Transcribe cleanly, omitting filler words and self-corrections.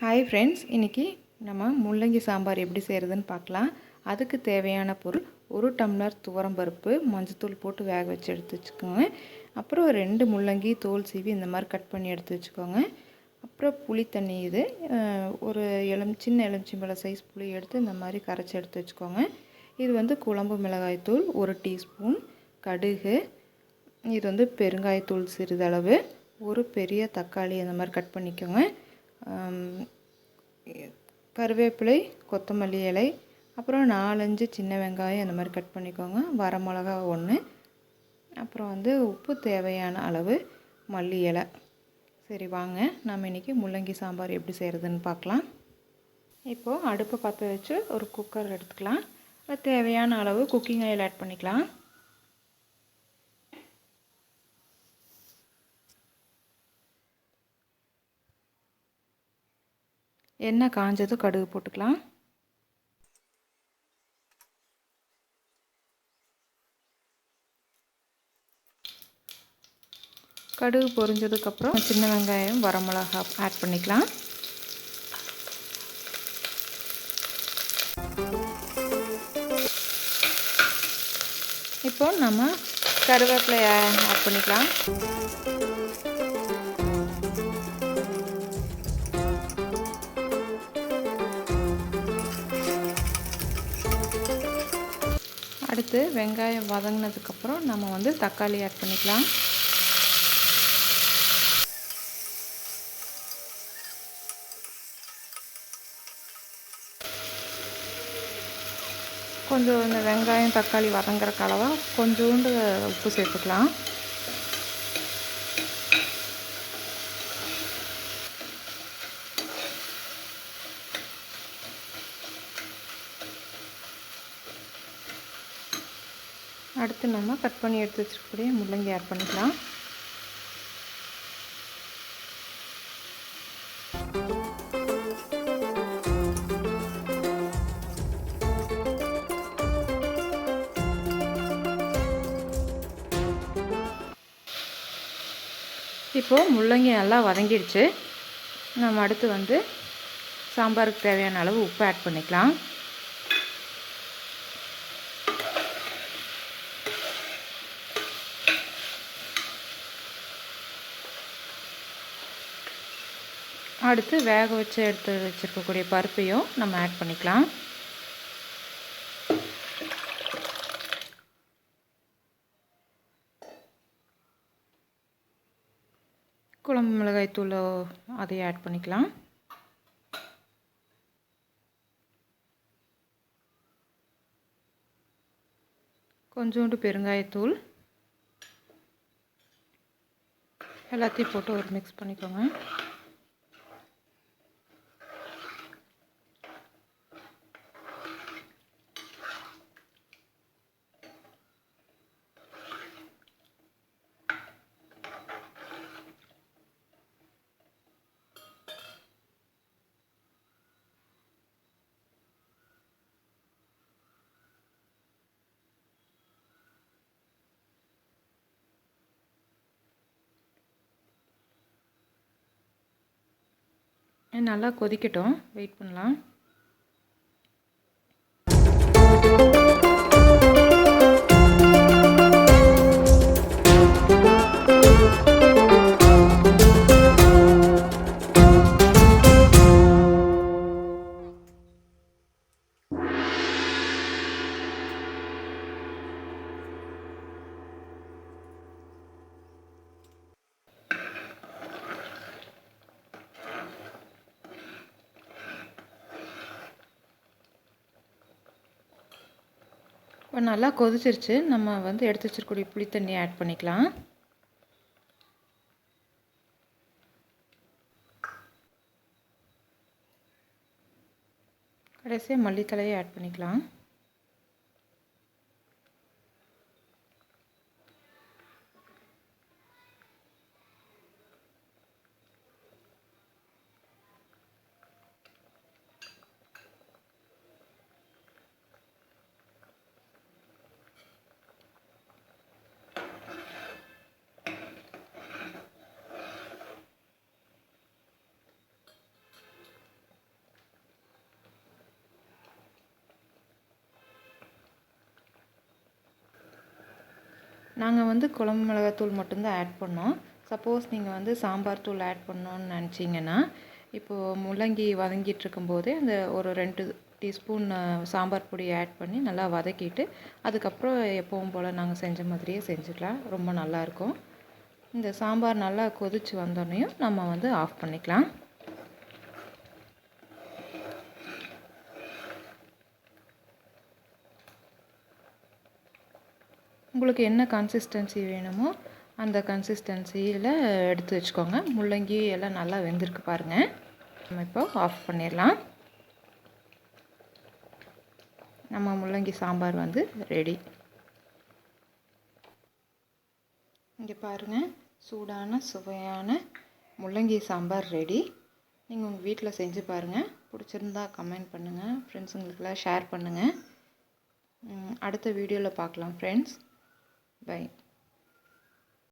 Hi friends, இன்றைக்கி நம்ம முள்ளங்கி சாம்பார் எப்படி செய்கிறதுன்னு பார்க்கலாம். அதுக்கு தேவையான பொருள்: ஒரு டம்ளர் துவரம்பருப்பு மஞ்சத்தூள் போட்டு வேக வச்சு எடுத்து வச்சுக்கோங்க. அப்புறம் 2 முள்ளங்கி தோல் சீவி இந்த மாதிரி கட் பண்ணி எடுத்து வச்சுக்கோங்க. அப்புறம் புளி தண்ணி, இது ஒரு சின்ன எலுமிச்சம்பழம் சைஸ் புளி எடுத்து இந்த மாதிரி கரைச்சி எடுத்து வச்சுக்கோங்க. இது குழம்பு மிளகாய்த்தூள் 1 டீஸ்பூன், கடுகு, இது பெருங்காயத்தூள் சிறிதளவு, ஒரு பெரிய தக்காளி அந்த மாதிரி கட் பண்ணிக்கோங்க. கருவேப்பிலை, கொத்தமல்லி இலை, அப்புறம் 4-5 சின்ன வெங்காயம் அந்த மாதிரி கட் பண்ணிக்கோங்க. வரமிளகா 1, அப்புறம் உப்பு தேவையான அளவு, மல்லி இலை. சரி, வாங்க நம்ம இன்றைக்கி முள்ளங்கி சாம்பார் எப்படி செய்கிறதுன்னு பார்க்கலாம். இப்போது அடுப்பை பற்ற வச்சு ஒரு குக்கர் எடுத்துக்கலாம். தேவையான அளவு குக்கிங் ஆயில் ஆட் பண்ணிக்கலாம். எண்ணெய் காஞ்சதும் கடுகு போட்டுக்கலாம். கடுகு பொரிஞ்சதுக்கப்புறம் சின்ன வெங்காயம், வரமிளகா ஆட் பண்ணிக்கலாம். இப்போ நம்ம கருவேப்பிலை ஆட் பண்ணிக்கலாம். அடுத்து வெங்காயம் வதங்கினதுக்கப்புறம் நம்ம தக்காளி ஆட் பண்ணிக்கலாம். கொஞ்சம் இந்த வெங்காயம் தக்காளி வதங்குற அளவாக கொஞ்சோண்டு உப்பு சேர்த்துக்கலாம். அடுத்து நம்ம கட் பண்ணி எடுத்து வச்சுருக்கக்கூடிய முள்ளங்கி ஆட் பண்ணிக்கலாம். இப்போது முள்ளங்கி நல்லா வதங்கிடுச்சு. நம்ம அடுத்து சாம்பாருக்கு தேவையான அளவு உப்பு ஆட் பண்ணிக்கலாம். அடுத்து வேக வச்சு எடுத்து வச்சுருக்கக்கூடிய பருப்பையும் நம்ம ஆட் பண்ணிக்கலாம். குழம்பு மிளகாய்த்தூள் அதையும் ஆட் பண்ணிக்கலாம். கொஞ்சோண்டு பெருங்காயத்தூள் எல்லாத்தையும் போட்டு ஒரு மிக்ஸ் பண்ணிக்கோங்க. நல்லா கொதிக்கட்டும், வெயிட் பண்ணலாம். இப்போ நல்லா கொதிச்சிருச்சு. நம்ம எடுத்து வச்சிருக்கக்கூடிய புளி தண்ணி ஆட் பண்ணிக்கலாம். கடைசியாக மல்லித்தழையை ஆட் பண்ணிக்கலாம். நாங்கள் வந்து குழம்பு மிளகாத்தூள் மட்டும்தான் ஆட் பண்ணோம். சப்போஸ் நீங்கள் வந்து சாம்பார் தூள் ஆட் பண்ணணுன்னு நினச்சிங்கன்னா, இப்போது முள்ளங்கி வதங்கிட்டு இருக்கும்போதே அந்த ஒரு 2 டீஸ்பூன் சாம்பார் பொடி ஆட் பண்ணி நல்லா வதக்கிட்டு, அதுக்கப்புறம் எப்பவும் போல் நாங்கள் செஞ்ச மாதிரியே செஞ்சுக்கலாம். ரொம்ப நல்லாயிருக்கும். இந்த சாம்பார் நல்லா கொதித்து வந்தோடனையும் நம்ம வந்து ஆஃப் பண்ணிக்கலாம். உங்களுக்கு என்ன கன்சிஸ்டன்சி வேணுமோ அந்த கன்சிஸ்டன்சியில் எடுத்து வச்சுக்கோங்க. முள்ளங்கி எல்லாம் நல்லா வெந்திருக்கு பாருங்கள். நம்ம இப்போ ஆஃப் பண்ணிடலாம். நம்ம முள்ளங்கி சாம்பார் வந்து ரெடி. இங்கே பாருங்கள், சூடான சுவையான முள்ளங்கி சாம்பார் ரெடி. நீங்கள் உங்கள் வீட்டில் செஞ்சு பாருங்கள். பிடிச்சிருந்தா கமெண்ட் பண்ணுங்கள், ஃப்ரெண்ட்ஸுங்களுக்கெல்லாம் ஷேர் பண்ணுங்கள். அடுத்த வீடியோவில் பார்க்கலாம் ஃப்ரெண்ட்ஸ். Bye.